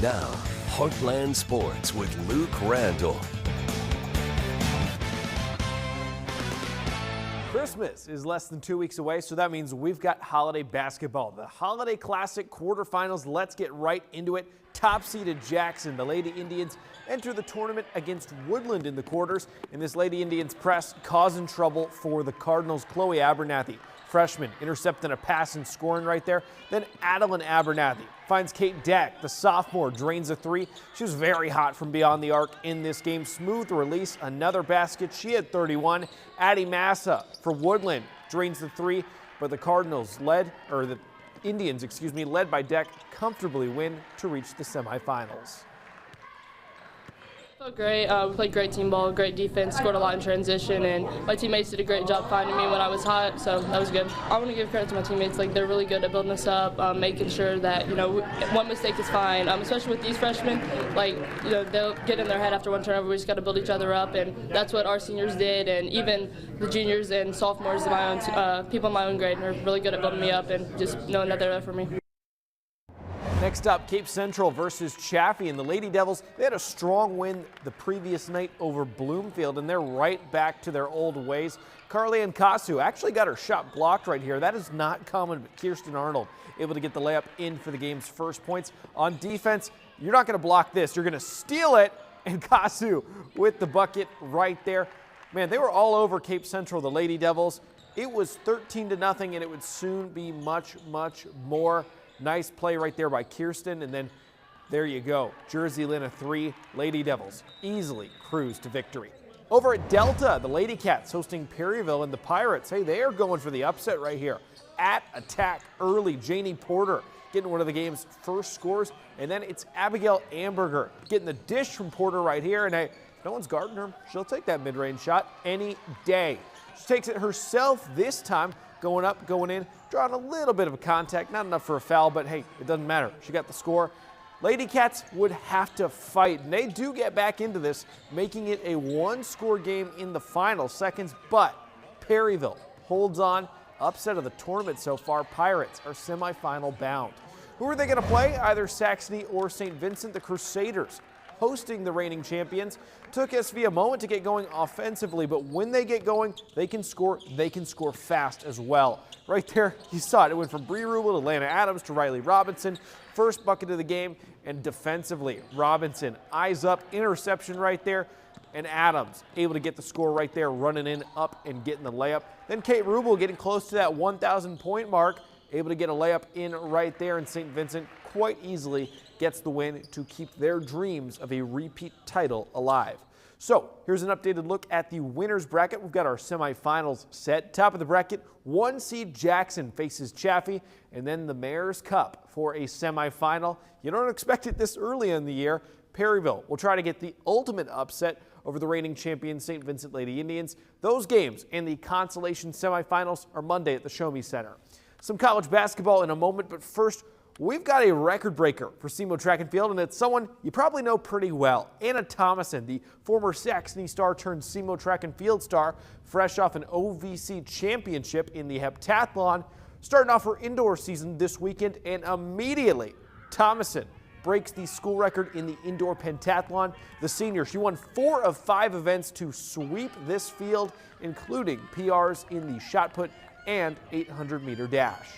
Now, Heartland Sports with Luke Randall. Christmas is less than 2 weeks away, so that means we've got holiday basketball. The Holiday Classic quarterfinals, let's get right into it. Top-seeded Jackson, the Lady Indians, enter the tournament against Woodland in the quarters, and this Lady Indians press causing trouble for the Cardinals' Chloe Abernathy. Freshman intercepting a pass and scoring right there. Then Adeline Abernathy finds Kate Deck. The sophomore drains a three. She was very hot from beyond the arc in this game. Smooth release, another basket. She had 31. Addie Massa for Woodland drains the three, but the Cardinals led by Deck, comfortably win to reach the semifinals. Felt great. We played great team ball, great defense, scored a lot in transition, and my teammates did a great job finding me when I was hot, so that was good. I want to give credit to my teammates. They're really good at building us up, making sure that, one mistake is fine, especially with these freshmen. They'll get in their head after one turnover. We just got to build each other up, and that's what our seniors did, and even the juniors and sophomores, people in my own grade, are really good at building me up and just knowing that they're there for me. Next up, Cape Central versus Chaffee, and the Lady Devils, they had a strong win the previous night over Bloomfield, and they're right back to their old ways. Carly Kasu actually got her shot blocked right here. That is not common, but Kirsten Arnold able to get the layup in for the game's first points. On defense, you're not going to block this. You're going to steal it, and Kasu with the bucket right there. Man, they were all over Cape Central, the Lady Devils. It was 13-0, and it would soon be much, much more. Nice play right there by Kirsten, and then there you go. Jersey Lynn a three. Lady Devils easily cruise to victory. Over at Delta, the Lady Cats hosting Perryville, and the Pirates, hey, they are going for the upset right here. At attack early, Janie Porter getting one of the game's first scores, and then it's Abigail Amberger getting the dish from Porter right here, and hey, if no one's guarding her, she'll take that mid-range shot any day. She takes it herself this time, going up, going in, drawing a little bit of a contact, not enough for a foul, but hey, it doesn't matter. She got the score. Lady Cats would have to fight, and they do get back into this, making it a one-score game in the final seconds, but Perryville holds on. Upset of the tournament so far. Pirates are semifinal bound. Who are they going to play? Either Saxony or St. Vincent. The Crusaders, hosting the reigning champions, took SV a moment to get going offensively, but when they get going, they can score fast as well. Right there, you saw it. It went from Bree Rubel to Lana Adams to Riley Robinson. First bucket of the game, and defensively, Robinson, eyes up, interception right there, and Adams able to get the score right there, running in, up, and getting the layup. Then Kate Rubel getting close to that 1,000-point mark, able to get a layup in right there, and St. Vincent quite easily gets the win to keep their dreams of a repeat title alive. So here's an updated look at the winners bracket. We've got our semifinals set. Top of the bracket, 1 seed Jackson faces Chaffee, and then the Mayor's Cup for a semifinal. You don't expect it this early in the year. Perryville will try to get the ultimate upset over the reigning champion St. Vincent Lady Indians. Those games and the consolation semifinals are Monday at the Show Me Center. Some college basketball in a moment, but first, we've got a record breaker for SEMO Track and Field, and it's someone you probably know pretty well. Anna Thomason, the former Saxony star turned SEMO Track and Field star, fresh off an OVC championship in the heptathlon, starting off her indoor season this weekend, and immediately Thomason breaks the school record in the indoor pentathlon. The senior, she won 4 of 5 events to sweep this field, including PRs in the shot put and 800-meter dash.